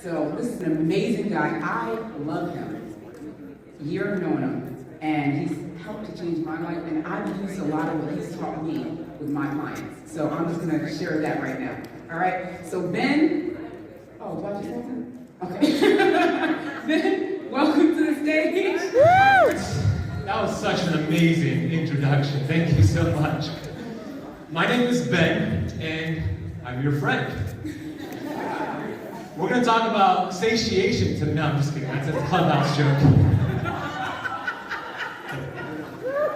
So this is an amazing guy. I love him. Year of knowing him. And he's helped to change my life. And I've used a lot of what he's taught me with my clients. So I'm just going to share that right now. All right? So Ben, oh, do I just something? Okay. Ben, welcome to the stage. That was such an amazing introduction. Thank you so much. My name is Ben, and I'm your friend. We're going to talk about satiation today. No, I'm just kidding. That's a clubhouse joke.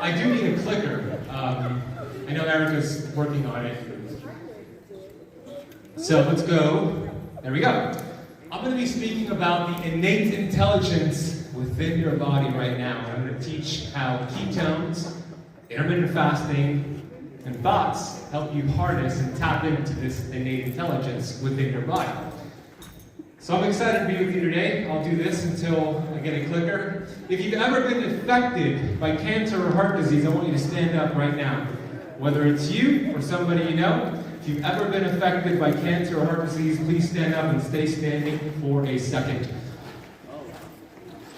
I do need a clicker. I know Erica's working on it. So let's go. There we go. I'm going to be speaking about the innate intelligence within your body right now. I'm going to teach how ketones, intermittent fasting, and thoughts help you harness and tap into this innate intelligence within your body. So I'm excited to be with you today. I'll do this until I get a clicker. If you've ever been affected by cancer or heart disease, I want you to stand up right now. Whether it's you or somebody you know, if you've ever been affected by cancer or heart disease, please stand up and stay standing for a second.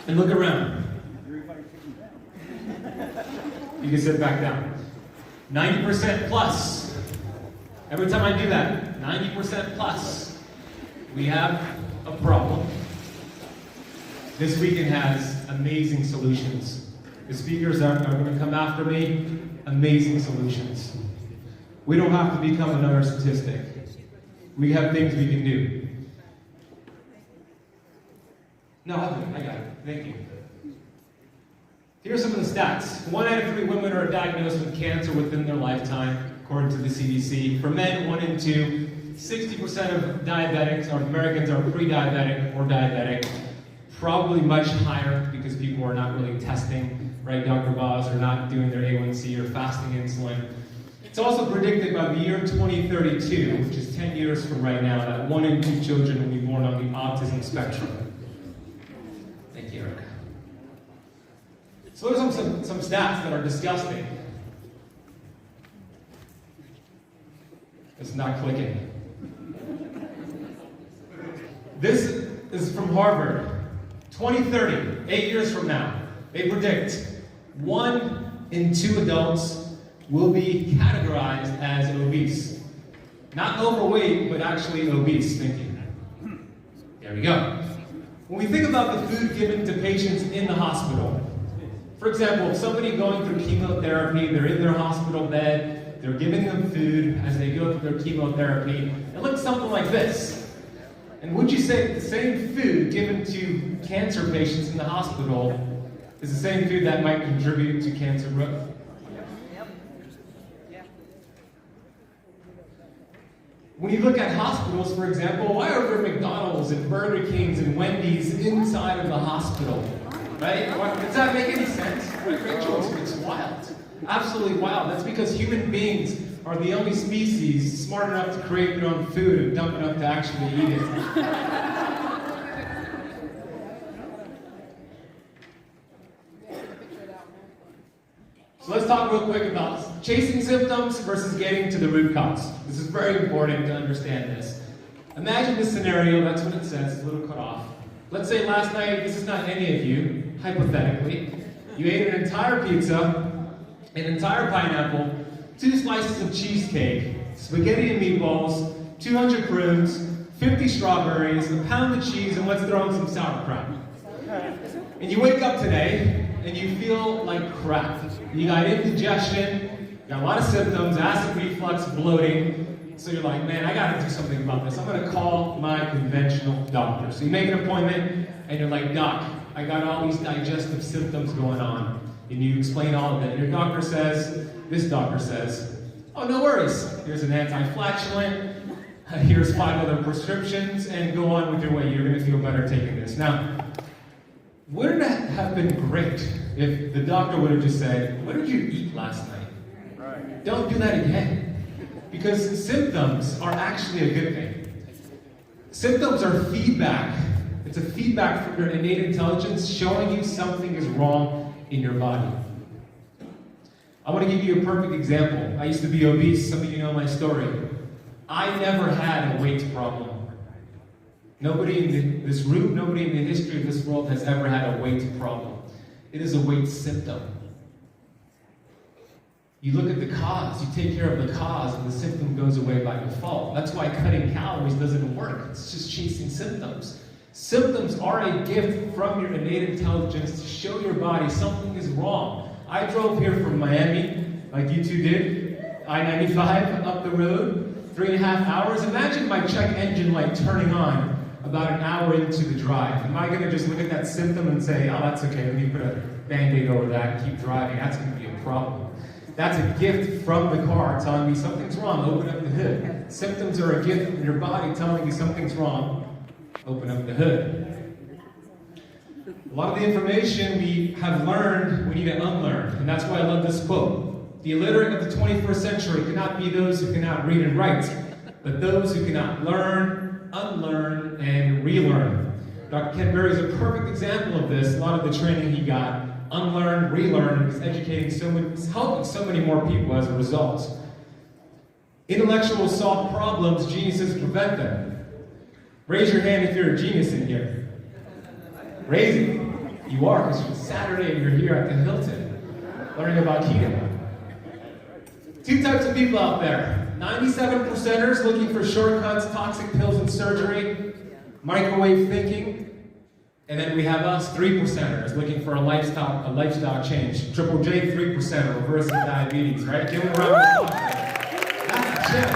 And look around. You can sit back down. 90% plus. Every time I do that, 90% plus. We have a problem. This weekend has amazing solutions. The speakers are going to come after me. Amazing solutions. We don't have to become another statistic. We have things we can do. No, I got it. Thank you. Here are some of the stats. 1 out of 3 women are diagnosed with cancer within their lifetime, according to the CDC. For men, 1 in 2. 60% of diabetics, or Americans, are pre-diabetic or diabetic. Probably much higher because people are not really testing, right, Dr. Boz, or not doing their A1C or fasting insulin. It's also predicted by the year 2032, which is 10 years from right now, that 1 in 2 children will be born on the autism spectrum. Thank you, Erica. So those are some stats that are disgusting. It's not clicking. This is from Harvard. 2030, 8 years from now, they predict 1 in 2 adults will be categorized as obese. Not overweight, but actually obese. Thank you. There we go. When we think about the food given to patients in the hospital, for example, if somebody going through chemotherapy, they're in their hospital bed, they're giving them food as they go through their chemotherapy, it looks something like this. And would you say that the same food given to cancer patients in the hospital is the same food that might contribute to cancer growth? When you look at hospitals, for example, why are there McDonald's and Burger Kings and Wendy's inside of the hospital? Right? Does that make any sense? Right, Rachel? It's wild. Absolutely wild. That's because human beings are the only species smart enough to create their own food and dumb enough to actually eat it. So let's talk real quick about chasing symptoms versus getting to the root cause. This is very important to understand this. Imagine this scenario, that's what it says, it's a little cut off. Let's say last night, this is not any of you, hypothetically, you ate an entire pizza, an entire pineapple, 2 slices of cheesecake, spaghetti and meatballs, 200 prunes, 50 strawberries, a pound of cheese, and let's throw in some sauerkraut. And you wake up today, and you feel like crap. You got indigestion, you got a lot of symptoms, acid reflux, bloating. So you're like, man, I gotta do something about this. I'm gonna call my conventional doctor. So you make an appointment, and you're like, Doc, I got all these digestive symptoms going on. And you explain all of it. And your doctor says, this doctor says, oh, no worries. Here's an anti-flatulent. Here's 5 other prescriptions, and go on with your way. You're gonna feel better taking this. Now, wouldn't it have been great if the doctor would have just said, what did you eat last night? Right. Don't do that again. Because symptoms are actually a good thing. Symptoms are feedback. It's a feedback from your innate intelligence showing you something is wrong in your body. I want to give you a perfect example. I used to be obese. Some of you know my story. I never had a weight problem. Nobody in this room, nobody in the history of this world has ever had a weight problem. It is a weight symptom. You look at the cause, you take care of the cause, and the symptom goes away by default. That's why cutting calories doesn't work. It's just chasing symptoms. Symptoms are a gift from your innate intelligence to show your body something is wrong. I drove here from Miami, like you two did, I-95 up the road, 3.5 hours. Imagine my check engine light turning on about an hour into the drive. Am I going to just look at that symptom and say, oh, that's okay, let me put a Band-Aid over that and keep driving? That's going to be a problem. That's a gift from the car telling me something's wrong, open up the hood. Symptoms are a gift from your body telling you something's wrong, open up the hood. A lot of the information we have learned, we need to unlearn. And that's why I love this quote. The illiterate of the 21st century cannot be those who cannot read and write, but those who cannot learn, unlearn, and relearn. Dr. Ken Berry is a perfect example of this. A lot of the training he got, unlearn, relearn, and is educating so many, helping so many more people as a result. Intellectuals solve problems, geniuses prevent them. Raise your hand if you're a genius in here. Raise it. You are, because it's Saturday and you're here at the Hilton, learning about keto. Two types of people out there. 97%ers looking for shortcuts, toxic pills and surgery, microwave thinking. And then we have us, 3%ers, looking for a lifestyle change. Triple J, 3%er, reversing diabetes, right? Give them a round of applause. That's a gem.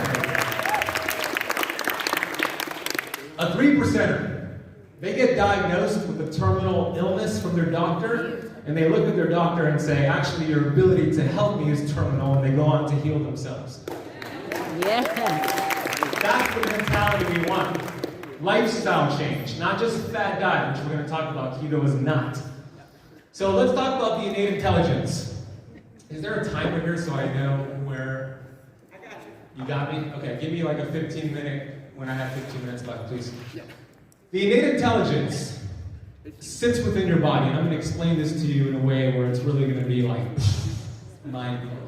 A 3%er, they get diagnosed with a terminal illness from their doctor, and they look at their doctor and say, actually, your ability to help me is terminal, and they go on to heal themselves. Yeah. That's the mentality we want. Lifestyle change, not just a fad diet, which we're going to talk about. Keto is not. So let's talk about the innate intelligence. Is there a timer here so I know where? I got you. You got me? Okay, give me like a 15-minute when I have 15 minutes left, please. The innate intelligence sits within your body, and I'm going to explain this to you in a way where it's really going to be like mind-blowing.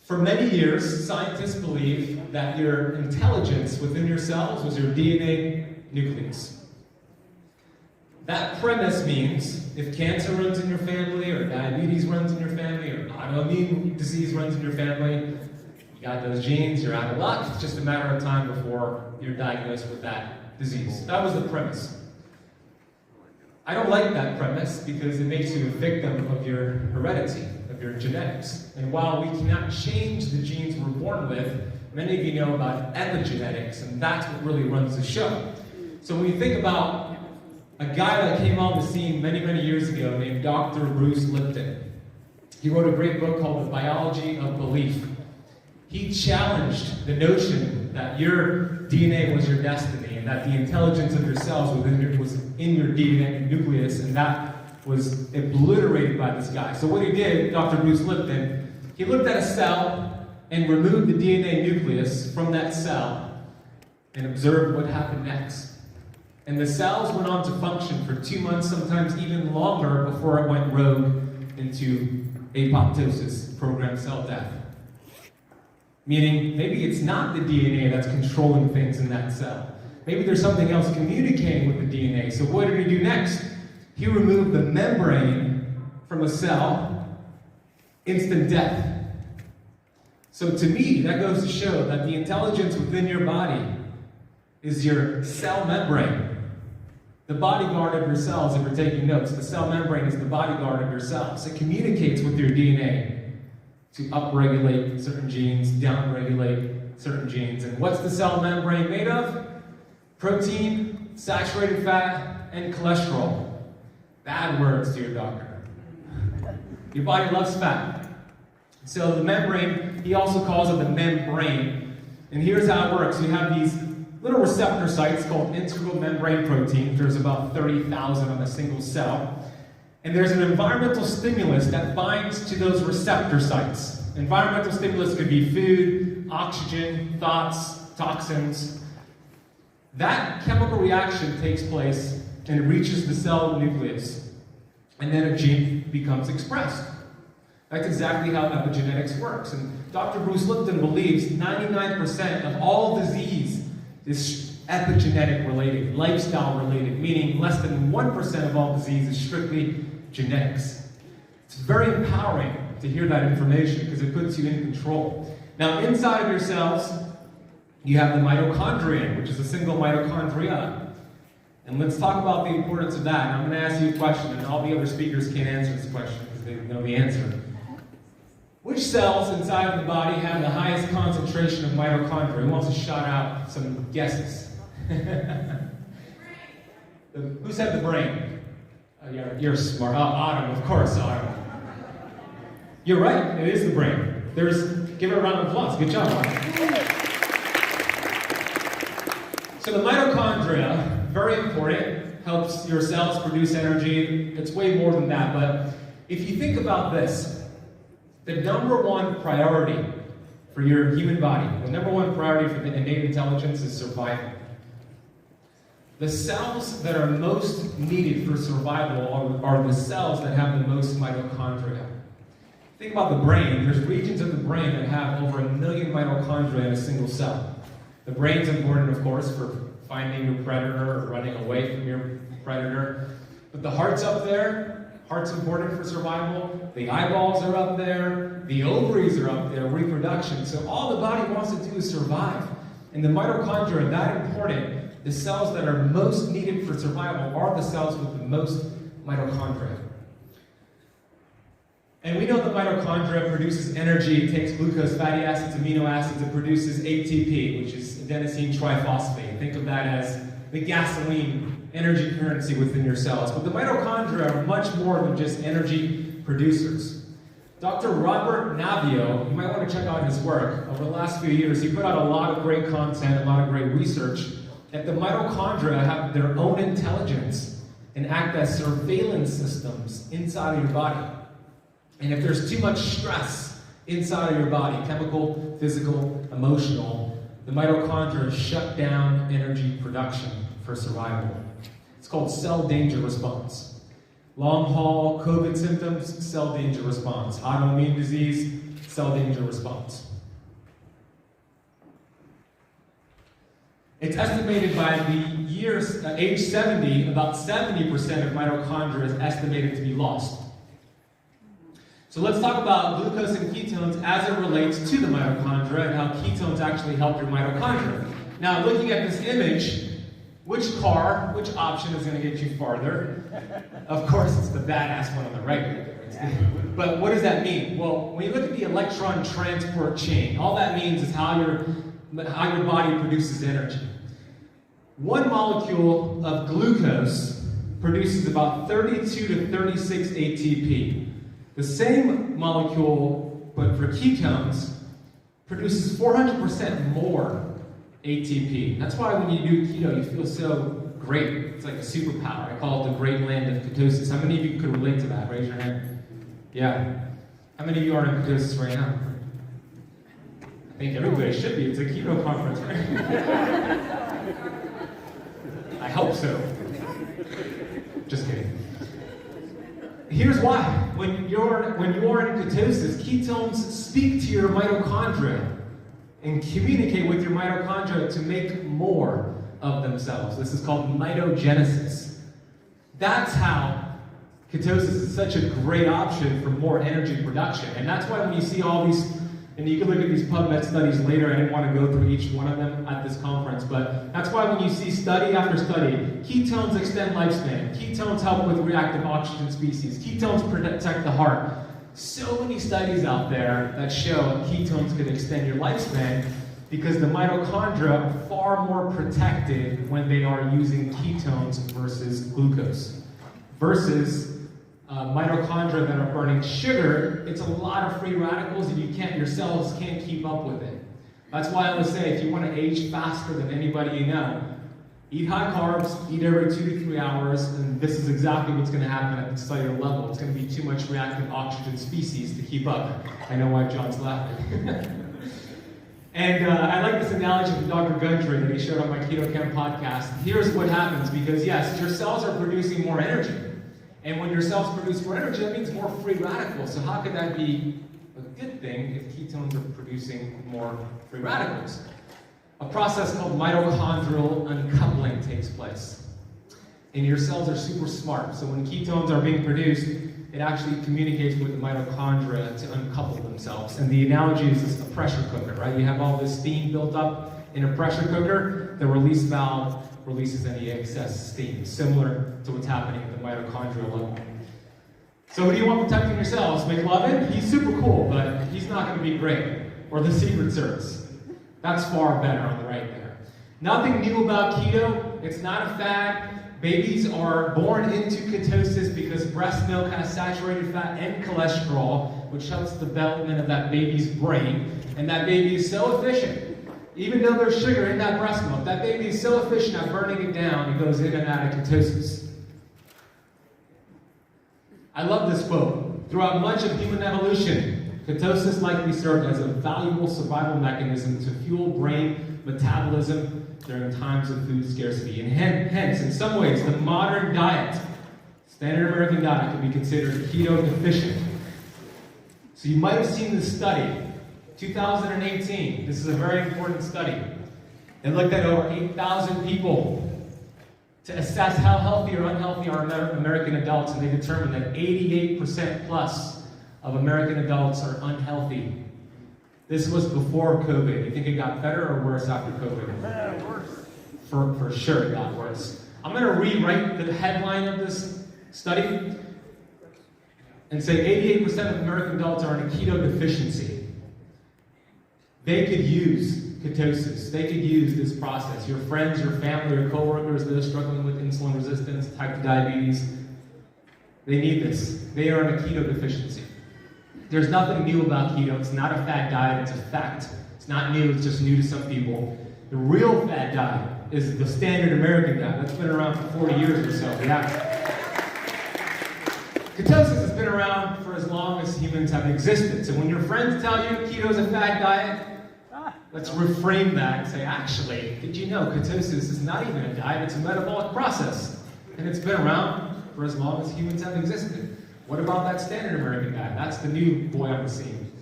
For many years, scientists believe that your intelligence within your cells was your DNA nucleus. That premise means if cancer runs in your family, or diabetes runs in your family, or autoimmune disease runs in your family, you got those genes, you're out of luck. It's just a matter of time before you're diagnosed with that disease. That was the premise. I don't like that premise because it makes you a victim of your heredity, of your genetics. And while we cannot change the genes we're born with, many of you know about epigenetics, and that's what really runs the show. So when you think about a guy that came on the scene many, many years ago named Dr. Bruce Lipton, he wrote a great book called The Biology of Belief. He challenged the notion that your DNA was your destiny, and that the intelligence of your cells was in your DNA nucleus, and that was obliterated by this guy. So what he did, Dr. Bruce Lipton, he looked at a cell and removed the DNA nucleus from that cell and observed what happened next. And the cells went on to function for 2 months, sometimes even longer, before it went rogue into apoptosis, programmed cell death. Meaning, maybe it's not the DNA that's controlling things in that cell. Maybe there's something else communicating with the DNA. So what did he do next? He removed the membrane from a cell, instant death. So to me, that goes to show that the intelligence within your body is your cell membrane. The bodyguard of your cells, if you're taking notes, the cell membrane is the bodyguard of your cells. It communicates with your DNA to upregulate certain genes, downregulate certain genes. And what's the cell membrane made of? Protein, saturated fat, and cholesterol. Bad words to your doctor. Your body loves fat. So the membrane, he also calls it the membrane. And here's how it works. You have these little receptor sites called integral membrane proteins. There's about 30,000 on a single cell. And there's an environmental stimulus that binds to those receptor sites. Environmental stimulus could be food, oxygen, thoughts, toxins. That chemical reaction takes place and it reaches the cell nucleus. And then a gene becomes expressed. That's exactly how epigenetics works. And Dr. Bruce Lipton believes 99% of all disease is epigenetic related, lifestyle related, meaning less than 1% of all disease is strictly genetics. It's very empowering to hear that information because it puts you in control. Now, inside of your cells, you have the mitochondrion, which is a single mitochondria. And let's talk about the importance of that. And I'm going to ask you a question, and all the other speakers can't answer this question because they know the answer. Which cells inside of the body have the highest concentration of mitochondria? Who wants to shout out some guesses? Who said the brain? You're smart. Oh, Autumn, of course, Autumn. You're right, it is the brain. Give her a round of applause. Good job, Autumn. So the mitochondria, very important, helps your cells produce energy. It's way more than that, but if you think about this, the number one priority for your human body, the number one priority for the innate intelligence is survival. The cells that are most needed for survival are the cells that have the most mitochondria. Think about the brain. There's regions of the brain that have over 1 million mitochondria in a single cell. The brain's important, of course, for finding your predator or running away from your predator. But the heart's up there. Heart's important for survival. The eyeballs are up there. The ovaries are up there, reproduction. So all the body wants to do is survive. And the mitochondria are that important. The cells that are most needed for survival are the cells with the most mitochondria. And we know the mitochondria produces energy. It takes glucose, fatty acids, amino acids. It produces ATP, which is adenosine triphosphate. Think of that as the gasoline energy currency within your cells. But the mitochondria are much more than just energy producers. Dr. Robert Navio, you might want to check out his work. Over the last few years, he put out a lot of great content, a lot of great research, that the mitochondria have their own intelligence and act as surveillance systems inside of your body. And if there's too much stress inside of your body, chemical, physical, emotional, the mitochondria shut down energy production for survival. It's called cell danger response. Long haul COVID symptoms, cell danger response. Autoimmune disease, cell danger response. It's estimated by the age 70, about 70% of mitochondria is estimated to be lost. So let's talk about glucose and ketones as it relates to the mitochondria and how ketones actually help your mitochondria. Now, looking at this image, which option is going to get you farther? Of course, it's the badass one on the right. But what does that mean? Well, when you look at the electron transport chain, all that means is how your body produces energy. One molecule of glucose produces about 32 to 36 ATP. The same molecule, but for ketones, produces 400% more ATP. That's why when you do keto, you feel so great. It's like a superpower. I call it the great land of ketosis. How many of you could relate to that? Raise your hand. Yeah. How many of you are in ketosis right now? I think everybody should be. It's a keto conference, right? I hope so. Just kidding. Here's why. When you're in ketosis, ketones speak to your mitochondria and communicate with your mitochondria to make more of themselves. This is called mitogenesis. That's how ketosis is such a great option for more energy production. And that's why when you see all these, and you can look at these PubMed studies later, I didn't want to go through each one of them at this conference, but that's why when you see study after study, ketones extend lifespan, ketones help with reactive oxygen species, ketones protect the heart. So many studies out there that show ketones could extend your lifespan because the mitochondria are far more protected when they are using ketones versus glucose. Versus mitochondria that are burning sugar, it's a lot of free radicals and your cells can't keep up with it. That's why I always say if you want to age faster than anybody you know, eat high carbs, eat every 2 to 3 hours, and this is exactly what's going to happen at the cellular level. It's going to be too much reactive oxygen species to keep up. I know why John's laughing. And I like this analogy from Dr. Gundry that he showed on my Keto Kamp podcast. Here's what happens, because yes, your cells are producing more energy. And when your cells produce more energy, that means more free radicals. So how could that be a good thing if ketones are producing more free radicals? a process called mitochondrial uncoupling takes place. And your cells are super smart, so when ketones are being produced, it actually communicates with the mitochondria to uncouple themselves. And the analogy is a pressure cooker, right? You have all this steam built up in a pressure cooker, the release valve releases any excess steam, similar to what's happening at the mitochondrial level. So who do you want protecting your cells? McLovin? He's super cool, but he's not going to be great. Or the Secret Service. That's far better on the right there. Nothing new about keto. It's not a fad. Babies are born into ketosis because breast milk has saturated fat and cholesterol, which helps the development of that baby's brain. And that baby is so efficient. Even though there's sugar in that breast milk, that baby is so efficient at burning it down, it goes in and out of ketosis. I love this quote. Throughout much of human evolution, ketosis likely served as a valuable survival mechanism to fuel brain metabolism during times of food scarcity. And hence, in some ways, the modern diet, standard American diet, can be considered keto deficient. So you might have seen this study, 2018. This is a very important study. It looked at over 8,000 people to assess how healthy or unhealthy are American adults, and they determined that 88% plus of American adults are unhealthy. This was before COVID. You think it got better or worse after COVID? Worse. For sure it got worse. I'm going to rewrite the headline of this study and say 88% of American adults are in a keto deficiency. They could use ketosis. They could use this process. Your friends, your family, your coworkers that are struggling with insulin resistance, type 2 diabetes, they need this. They are in a keto deficiency. There's nothing new about keto. It's not a fad diet, it's a fact. It's not new, it's just new to some people. The real fad diet is the standard American diet. That's been around for 40 years or so. Yeah. Ketosis has been around for as long as humans have existed. So when your friends tell you keto is a fad diet, let's reframe that and say, actually, did you know ketosis is not even a diet, it's a metabolic process. And it's been around for as long as humans have existed. What about that standard American diet? That's the new boy on the scene.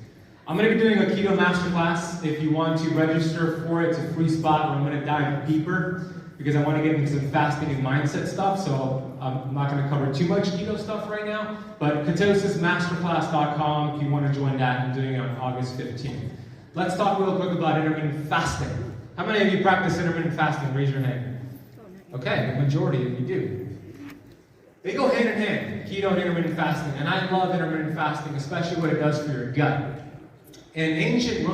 I'm going to be doing a keto masterclass. If you want to register for it, it's a free spot where I'm going to dive deeper because I want to get into some fasting and mindset stuff, so I'm not going to cover too much keto stuff right now. But ketosismasterclass.com if you want to join that. I'm doing it on August 15th. Let's talk real quick about intermittent fasting. How many of you practice intermittent fasting? Raise your hand. Okay, the majority of you do. They go hand in hand, keto and intermittent fasting. And I love intermittent fasting, especially what it does for your gut. And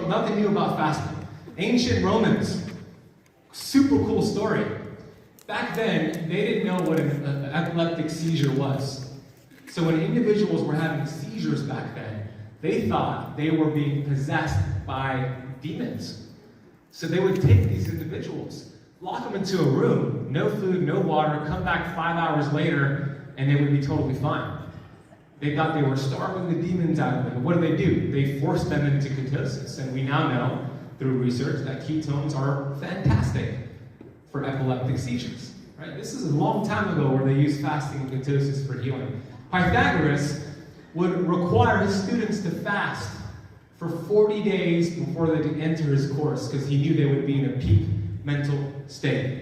nothing new about fasting. Ancient Romans, super cool story. Back then, they didn't know what an epileptic seizure was. So when individuals were having seizures back then, they thought they were being possessed by demons. So they would take these individuals, lock them into a room, no food, no water, come back 5 hours later, and they would be totally fine. They thought they were starving the demons out of them. What do? They forced them into ketosis. And we now know, through research, that ketones are fantastic for epileptic seizures. Right? This is a long time ago where they used fasting and ketosis for healing. Pythagoras would require his students to fast for 40 days before they could enter his course because he knew they would be in a peak mental state.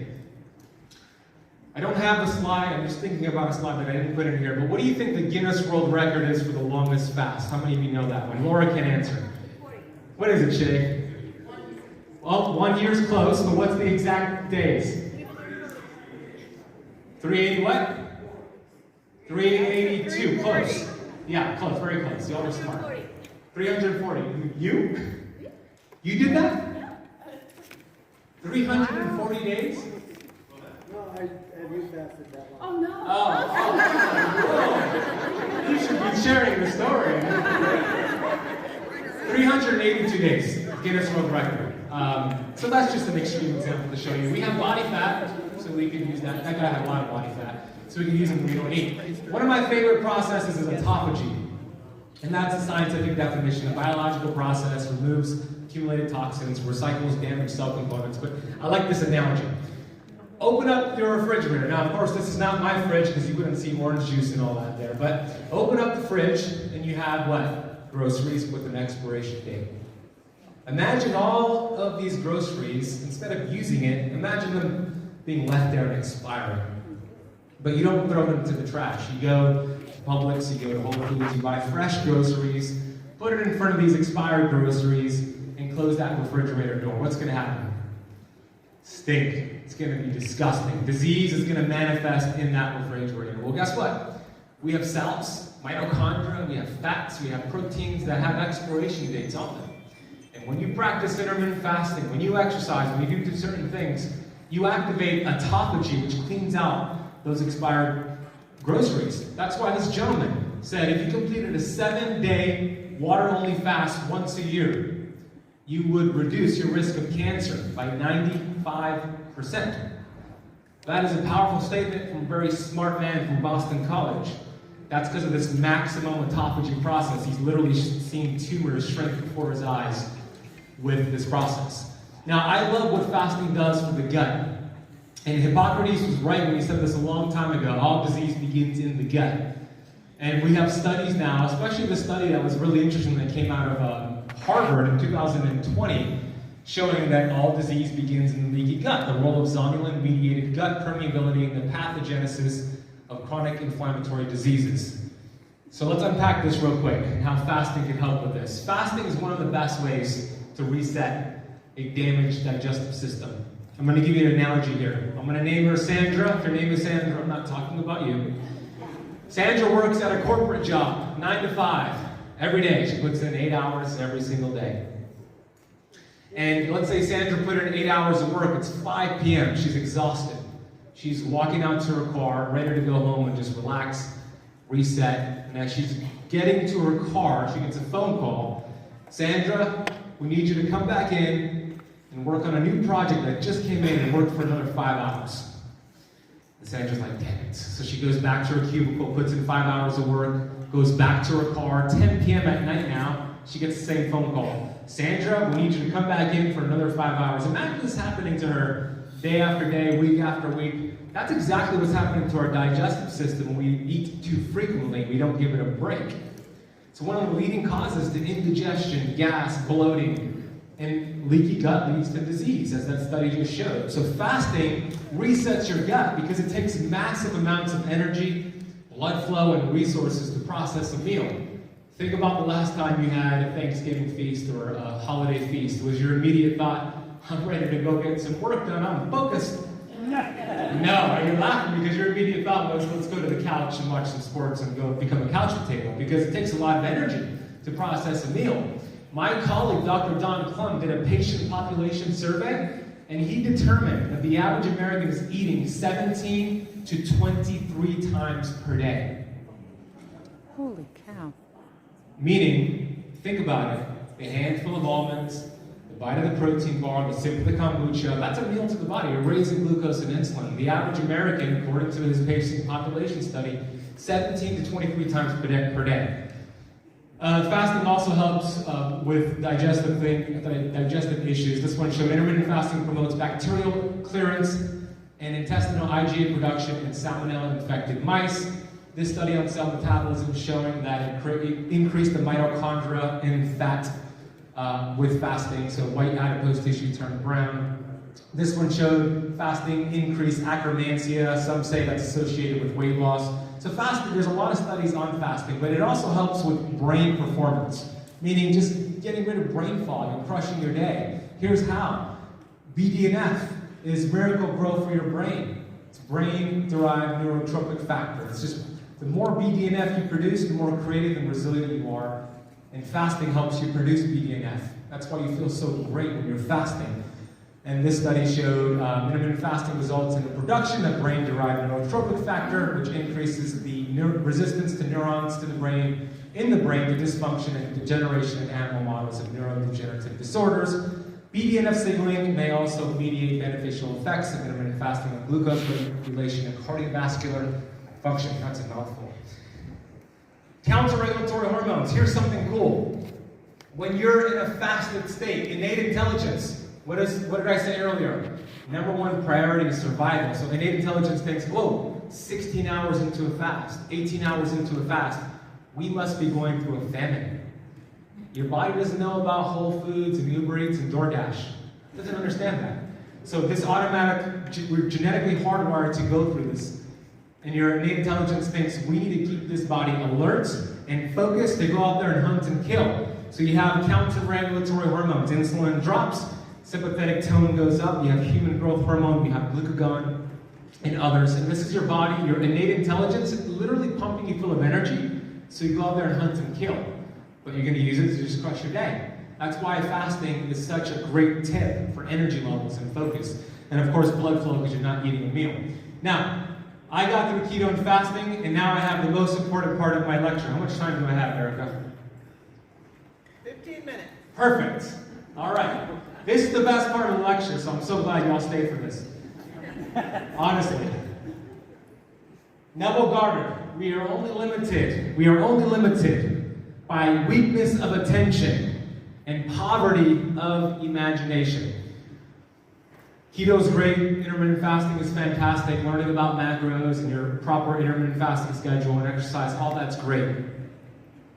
I don't have the slide, I'm just thinking about a slide that I didn't put in here, but what do you think the Guinness World Record is for the longest fast? How many of you know that one? Laura can answer. What is it, Shay? Well, 1 year's close, but what's the exact days? 380 what? 382, close. Yeah, close, very close. Y'all are smart. 340. You? You did that? 340 days? No, have you fasted that long? Oh no! Oh. You should be sharing the story. 382 days, Guinness World Record. So that's just an extreme example to show you. We have body fat, so we can use that. That guy had a lot of body fat, so we can use them when we don't eat. One of my favorite processes is autophagy. And that's a scientific definition. A biological process removes accumulated toxins, recycles damaged cell components. But I like this analogy. Open up your refrigerator. Now, of course, this is not my fridge because you wouldn't see orange juice and all that there. But open up the fridge and you have what? Groceries with an expiration date. Imagine all of these groceries, instead of using it, imagine them being left there and expiring. But you don't throw them to the trash. You go to Publix, you go to Whole Foods, you buy fresh groceries, put it in front of these expired groceries, and close that refrigerator door. What's going to happen? Stink. It's going to be disgusting. Disease is going to manifest in that refrigerator. Well, guess what? We have cells, mitochondria, we have fats, we have proteins that have expiration dates on them. And when you practice intermittent fasting, when you exercise, when you do certain things, you activate autophagy, which cleans out those expired groceries. That's why this gentleman said if you completed a 7-day water-only fast once a year, you would reduce your risk of cancer by 95%. That is a powerful statement from a very smart man from Boston College. That's because of this maximum autophagy process. He's literally seeing tumors shrink before his eyes with this process. Now, I love what fasting does for the gut. And Hippocrates was right when he said this a long time ago. All disease begins in the gut. And we have studies now, especially the study that was really interesting that came out of Harvard in 2020, showing that all disease begins in the leaky gut, the role of zonulin-mediated gut permeability in the pathogenesis of chronic inflammatory diseases. So let's unpack this real quick and how fasting can help with this. Fasting is one of the best ways to reset a damaged digestive system. I'm going to give you an analogy here. I'm going to name her Sandra. If your name is Sandra, I'm not talking about you. Sandra works at a corporate job, 9 to 5, every day. She puts in 8 hours every single day. And let's say Sandra put in 8 hours of work. It's 5 p.m. She's exhausted. She's walking out to her car, ready to go home and just relax, reset. And as she's getting to her car, she gets a phone call. Sandra, we need you to come back in and work on a new project that just came in and work for another 5 hours. And Sandra's like, damn it. So she goes back to her cubicle, puts in 5 hours of work, goes back to her car, 10 p.m. at night now, she gets the same phone call. Sandra, we need you to come back in for another 5 hours. Imagine this happening to her day after day, week after week. That's exactly what's happening to our digestive system when we eat too frequently. We don't give it a break. So one of the leading causes to indigestion, gas, bloating, and leaky gut leads to disease, as that study just showed. So fasting resets your gut because it takes massive amounts of energy, blood flow, and resources to process a meal. Think about the last time you had a Thanksgiving feast or a holiday feast. Was your immediate thought, I'm ready to go get some work done, I'm focused? No, you're laughing because your immediate thought was, let's go to the couch and watch some sports and go become a couch potato, because it takes a lot of energy to process a meal. My colleague, Dr. Don Klum, did a patient population survey, and he determined that the average American is eating 17 to 23 times per day. Holy cow. Meaning, think about it, a handful of almonds, the bite of the protein bar, the sip of the kombucha, that's a meal to the body. You're raising glucose and insulin. The average American, according to his patient population study, 17 to 23 times per day. Fasting also helps with digestive issues. This one showed intermittent fasting promotes bacterial clearance and intestinal IgA production in salmonella-infected mice. This study on cell metabolism showing that it increased the mitochondria in fat with fasting, so white adipose tissue turned brown. This one showed fasting increased acromantia. Some say that's associated with weight loss. So fasting, there's a lot of studies on fasting, but it also helps with brain performance, meaning just getting rid of brain fog and crushing your day. Here's how. BDNF is miracle growth for your brain. It's brain-derived neurotropic factor. It's just the more BDNF you produce, the more creative and resilient you are. And fasting helps you produce BDNF. That's why you feel so great when you're fasting. And this study showed intermittent fasting results in the production of brain-derived neurotropic factor, which increases the resistance to neurons to the brain, in the brain to dysfunction and degeneration in animal models of neurodegenerative disorders. BDNF signaling may also mediate beneficial effects of intermittent fasting on glucose regulation and cardiovascular function. That's a mouthful. Counter-regulatory hormones. Here's something cool. When you're in a fasted state, innate intelligence. What did I say earlier? Number one priority is survival. So innate intelligence thinks, whoa, 16 hours into a fast, 18 hours into a fast, we must be going through a famine. Your body doesn't know about Whole Foods and Uber Eats and DoorDash. It doesn't understand that. So this we're genetically hardwired to go through this. And your innate intelligence thinks we need to keep this body alert and focused to go out there and hunt and kill. So you have counter-regulatory hormones. Insulin drops, sympathetic tone goes up, you have human growth hormone, you have glucagon, and others. And this is your body, your innate intelligence, literally pumping you full of energy, so you go out there and hunt and kill. But you're going to use it to just crush your day. That's why fasting is such a great tip for energy levels and focus. And of course, blood flow, because you're not eating a meal. Now, I got through keto and fasting, and now I have the most important part of my lecture. How much time do I have, Erica? 15 minutes. Perfect. All right. This is the best part of the lecture, so I'm so glad y'all stayed for this. Honestly. Neville Goddard, we are only limited by weakness of attention and poverty of imagination. Keto's great, intermittent fasting is fantastic, learning about macros and your proper intermittent fasting schedule and exercise, all that's great.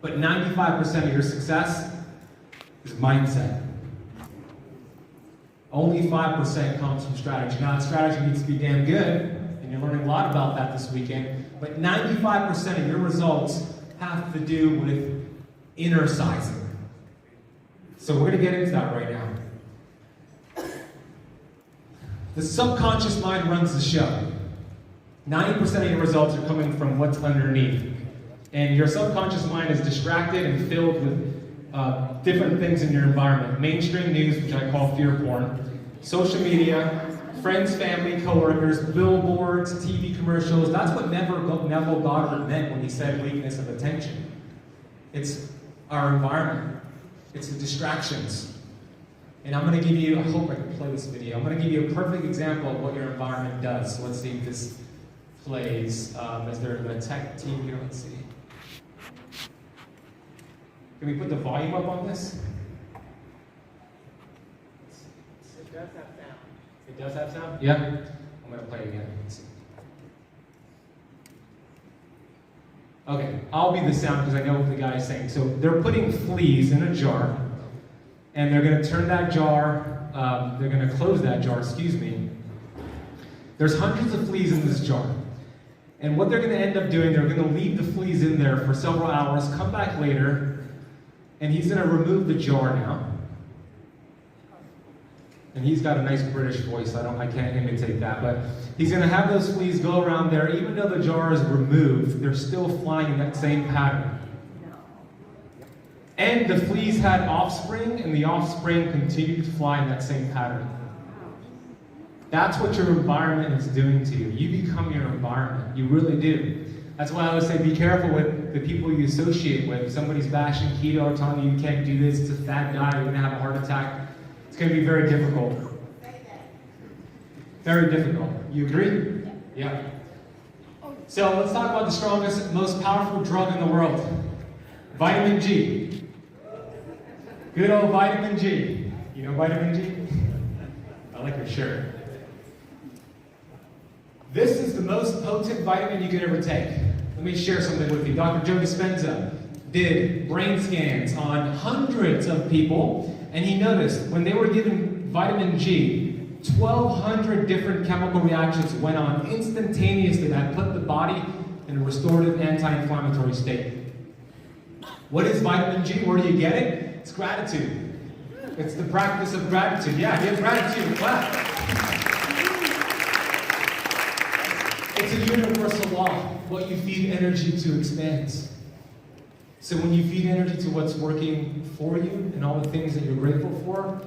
But 95% of your success is mindset. Only 5% comes from strategy. Now, that strategy needs to be damn good, and you're learning a lot about that this weekend, but 95% of your results have to do with inner sizing. So we're going to get into that right now. The subconscious mind runs the show. 90% of your results are coming from what's underneath. And your subconscious mind is distracted and filled with different things in your environment. Mainstream news, which I call fear porn, social media, friends, family, coworkers, billboards, TV commercials. That's what Neville Goddard meant when he said weakness of attention. It's our environment. It's the distractions. And I'm going to give you, I hope I can play this video, I'm going to give you a perfect example of what your environment does. So let's see if this plays. Is there a tech team here? Let's see. Can we put the volume up on this? It does have sound. It does have sound? Yeah? I'm going to play it again. Let's see. Okay, I'll be the sound because I know what the guy is saying. So they're putting fleas in a jar, and they're going to turn that jar, they're going to close that jar, excuse me. There's hundreds of fleas in this jar. And what they're going to end up doing, they're going to leave the fleas in there for several hours, come back later, and he's going to remove the jar now. And he's got a nice British voice, I can't imitate that, but he's going to have those fleas go around there. Even though the jar is removed, they're still flying in that same pattern. And the fleas had offspring, and the offspring continued to fly in that same pattern. That's what your environment is doing to you. You become your environment. You really do. That's why I always say be careful with the people you associate with. If somebody's bashing keto or telling you you can't do this, it's a fad diet, you're going to have a heart attack. It's going to be very difficult. Very difficult. You agree? Yeah. So let's talk about the strongest, most powerful drug in the world. Vitamin G. Good old vitamin G. You know vitamin G? I like your shirt. This is the most potent vitamin you could ever take. Let me share something with you. Dr. Joe Dispenza did brain scans on hundreds of people, and he noticed when they were given vitamin G, 1,200 different chemical reactions went on instantaneously that put the body in a restorative anti-inflammatory state. What is vitamin G? Where do you get it? It's gratitude. It's the practice of gratitude. Yeah, give gratitude. Clap. It's a universal law. What you feed energy to expands. So when you feed energy to what's working for you and all the things that you're grateful for,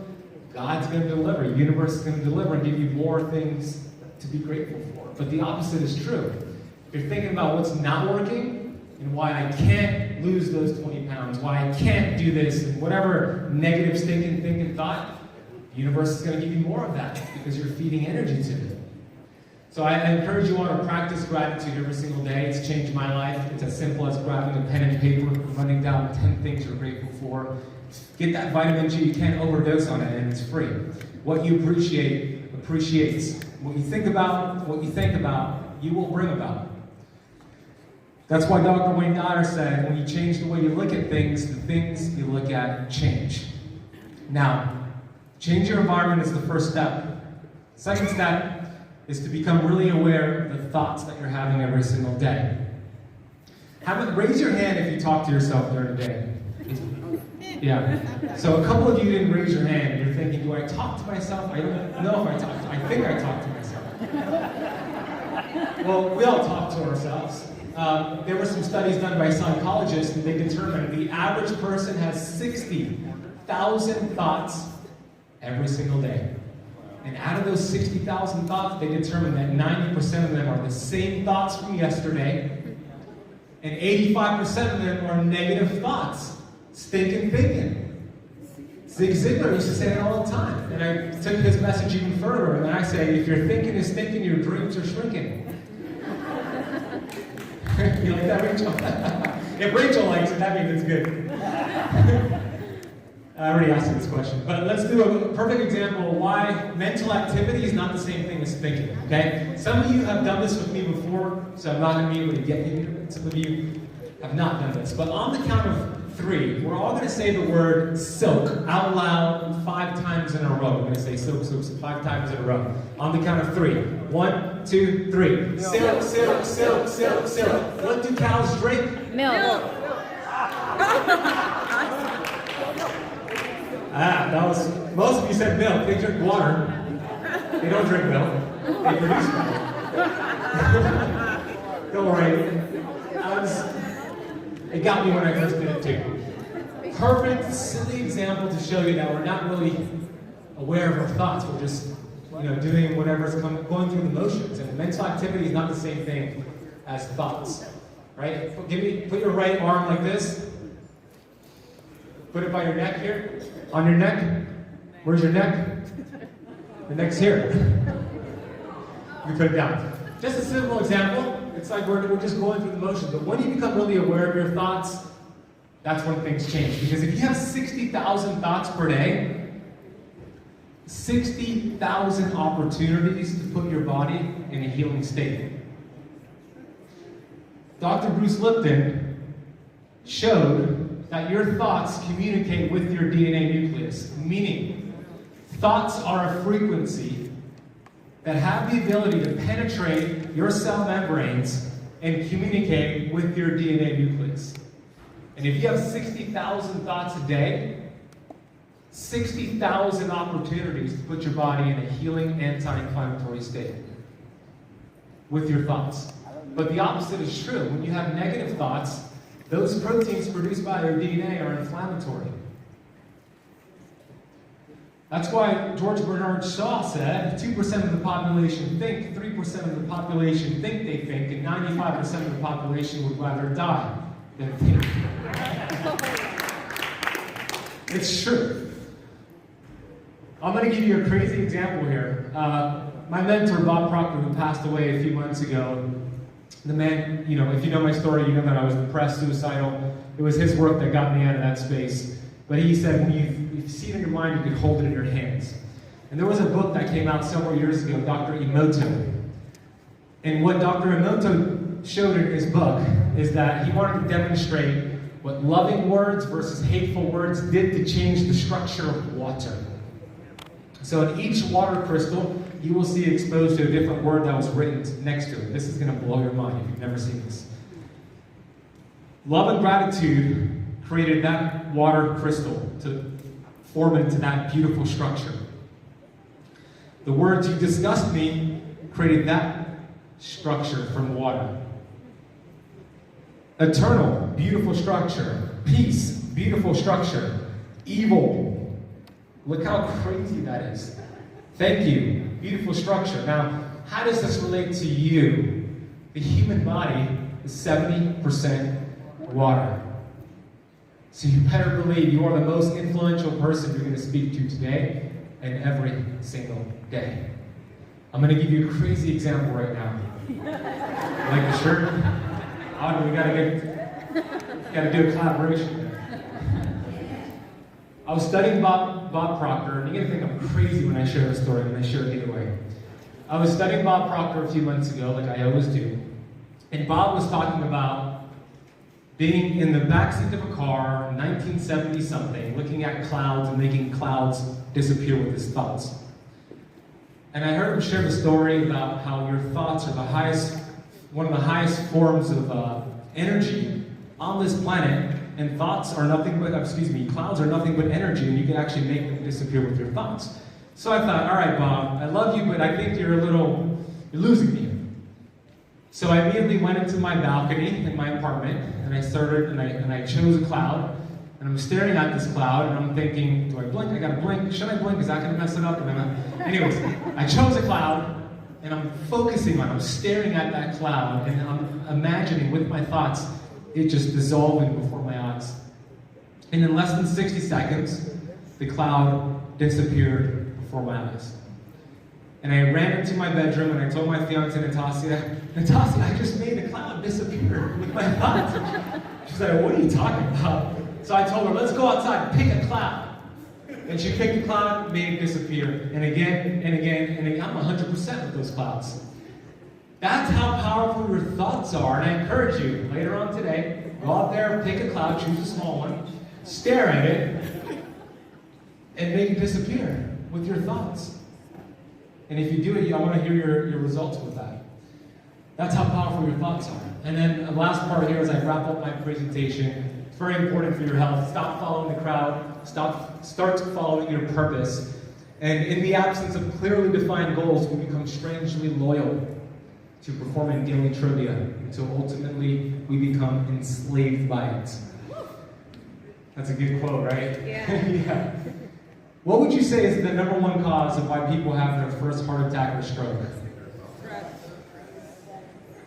God's going to deliver. The universe is going to deliver and give you more things to be grateful for. But the opposite is true. If you're thinking about what's not working and why I can't lose those 20 pounds, why I can't do this, and whatever negative stinking thinking thought, the universe is going to give you more of that because you're feeding energy to it. So I encourage you all to practice gratitude every single day. It's changed my life. It's as simple as grabbing a pen and paper, running down 10 things you're grateful for. Get that vitamin G. You can't overdose on it, and it's free. What you appreciate appreciates. What you think about, you will bring about. That's why Dr. Wayne Dyer said, when you change the way you look at things, the things you look at change. Now, change your environment is the first step. Second step is to become really aware of the thoughts that you're having every single day. Raise your hand if you talk to yourself during the day. Yeah. So a couple of you didn't raise your hand. You're thinking, do I talk to myself? I don't know if I talk to I think I talk to myself. Well, we all talk to ourselves. There were some studies done by psychologists, and they determined the average person has 60,000 thoughts every single day. And out of those 60,000 thoughts, they determined that 90% of them are the same thoughts from yesterday, and 85% of them are negative thoughts. Stinking thinking. Zig Ziglar used to say that all the time. And I took his message even further, and I say, if your thinking is stinking, your dreams are shrinking. You like that, Rachel? If Rachel likes it, that means it's good. I already asked you this question, but let's do a perfect example of why mental activity is not the same thing as thinking, okay? Some of you have done this with me before, so I'm not going to be able to get you. Some of you have not done this, but on the count of 3, we're all going to say the word silk out loud 5 times in a row. We're going to say silk, silk, silk 5 times in a row. On the count of 3. 1, 2, 3. Silk, silk, silk, silk, silk. What do cows drink? Milk. That was, most of you said milk. They drink water. They don't drink milk. They produce milk. Don't worry. It got me when I first did it too. Perfect, silly example to show you that we're not really aware of our thoughts. We're just, doing whatever's going through the motions. And mental activity is not the same thing as thoughts, right? Put your right arm like this. Put it by your neck here. On your neck. Where's your neck? The neck's here. You put it down. Just a simple example. It's like we're just going through the motions. But when you become really aware of your thoughts, that's when things change. Because if you have 60,000 thoughts per day, 60,000 opportunities to put your body in a healing state. Dr. Bruce Lipton showed that your thoughts communicate with your DNA nucleus, meaning thoughts are a frequency that have the ability to penetrate your cell membranes and communicate with your DNA nucleus. And if you have 60,000 thoughts a day, 60,000 opportunities to put your body in a healing, anti-inflammatory state with your thoughts. But the opposite is true. When you have negative thoughts, those proteins produced by your DNA are inflammatory. That's why George Bernard Shaw said 2% of the population think, 3% of the population think they think, and 95% of the population would rather die than think. It's true. I'm going to give you a crazy example here. My mentor, Bob Proctor, who passed away a few months ago, the man, if you know my story, you know that I was depressed, suicidal. It was his work that got me out of that space. But he said, when you see it in your mind, you can hold it in your hands. And there was a book that came out several years ago, Dr. Emoto. And what Dr. Emoto showed in his book is that he wanted to demonstrate what loving words versus hateful words did to change the structure of water. So in each water crystal, you will see exposed to a different word that was written next to it. This is going to blow your mind if you've never seen this. Love and gratitude created that water crystal to form into that beautiful structure. The words "you disgust me" created that structure from water. Eternal, beautiful structure. Peace, beautiful structure. Evil, look how crazy that is. Thank you, beautiful structure. Now, how does this relate to you? The human body is 70% water. So you better believe you are the most influential person you're going to speak to today and every single day. I'm going to give you a crazy example right now. Like the shirt? We gotta do a collaboration. I was studying Bob Proctor, and you're gonna think I'm crazy when I share this story, and I share it either way. I was studying Bob Proctor a few months ago, like I always do, and Bob was talking about being in the backseat of a car, 1970 something, looking at clouds and making clouds disappear with his thoughts. And I heard him share the story about how your thoughts are one of the highest forms of energy on this planet, and clouds are nothing but energy, and you can actually make them disappear with your thoughts. So I thought, all right, Bob, I love you, but I think you're losing me. So I immediately went into my balcony in my apartment, and I chose a cloud, and I'm staring at this cloud, and I'm thinking, do I blink? I gotta blink. Should I blink? Is that gonna mess it up? Anyways, I chose a cloud, and I'm staring at that cloud, and I'm imagining with my thoughts, it just dissolving before my eyes. And in less than 60 seconds, the cloud disappeared before my eyes. And I ran into my bedroom and I told my fiancée, Natasha, I just made the cloud disappear with my thoughts. She's like, what are you talking about? So I told her, let's go outside, pick a cloud. And she picked a cloud, made it disappear. And again, and again, and again. I'm 100% with those clouds. That's how powerful your thoughts are. And I encourage you, later on today, go out there, pick a cloud, choose a small one, stare at it, and make it disappear with your thoughts. And if you do it, I want to hear your results with that. That's how powerful your thoughts are. And then the last part here as I wrap up my presentation, it's very important for your health. Stop following the crowd. Start following your purpose. And in the absence of clearly defined goals, we become strangely loyal to performing daily trivia until ultimately we become enslaved by it. That's a good quote, right? Yeah. Yeah. What would you say is the number one cause of why people have their first heart attack or stroke?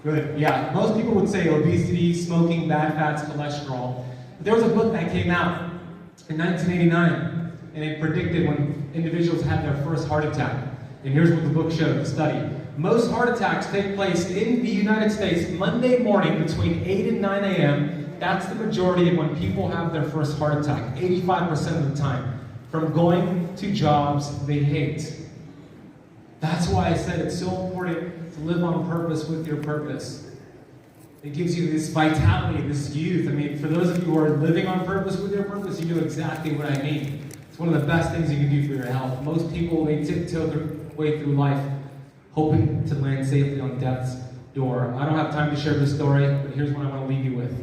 Good, yeah. Most people would say obesity, smoking, bad fats, cholesterol. But there was a book that came out in 1989, and it predicted when individuals had their first heart attack. And here's what the book showed, the study. Most heart attacks take place in the United States Monday morning between 8 and 9 a.m. That's the majority of when people have their first heart attack, 85% of the time. From going to jobs they hate. That's why I said it's so important to live on purpose with your purpose. It gives you this vitality, this youth. I mean, for those of you who are living on purpose with your purpose, you know exactly what I mean. It's one of the best things you can do for your health. Most people, they tiptoe their way through life, hoping to land safely on death's door. I don't have time to share this story, but here's what I want to leave you with.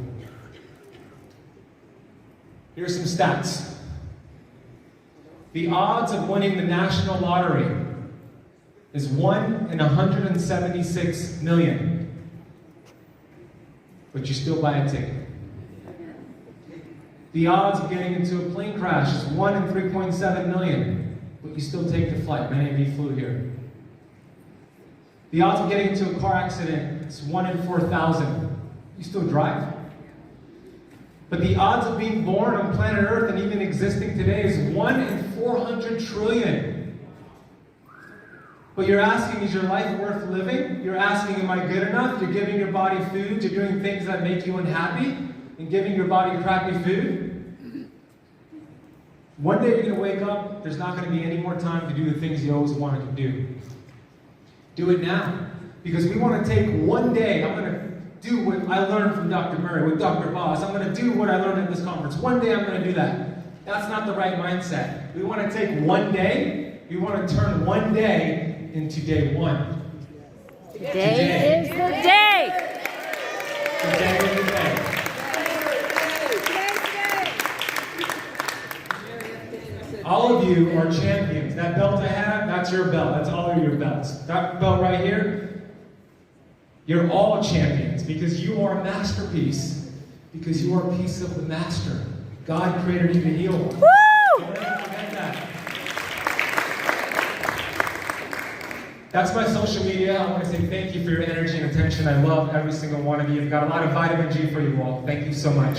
Here's some stats. The odds of winning the national lottery is 1 in 176 million. But you still buy a ticket. The odds of getting into a plane crash is 1 in 3.7 million. But you still take the flight. Many of you flew here. The odds of getting into a car accident is 1 in 4,000. You still drive. But the odds of being born on planet Earth and even existing today is 1 in 400 trillion. But you're asking, is your life worth living? You're asking, am I good enough? You're giving your body food. You're doing things that make you unhappy and giving your body crappy food. One day you're going to wake up. There's not going to be any more time to do the things you always wanted to do. Do it now. Because we want to take one day. I'm going to do what I learned from Dr. Murray, with Dr. Boss. I'm going to do what I learned at this conference. One day I'm going to do that. That's not the right mindset. We want to take one day, we want to turn one day into day one. Today is the day. Today is the day. All of you are champions. That belt I have, that's your belt. That's all of your belts. That belt right here, you're all champions because you are a masterpiece. Because you are a piece of the master. God created you to heal. Woo! Don't ever forget that. That's my social media. I want to say thank you for your energy and attention. I love every single one of you. I've got a lot of vitamin G for you all. Thank you so much.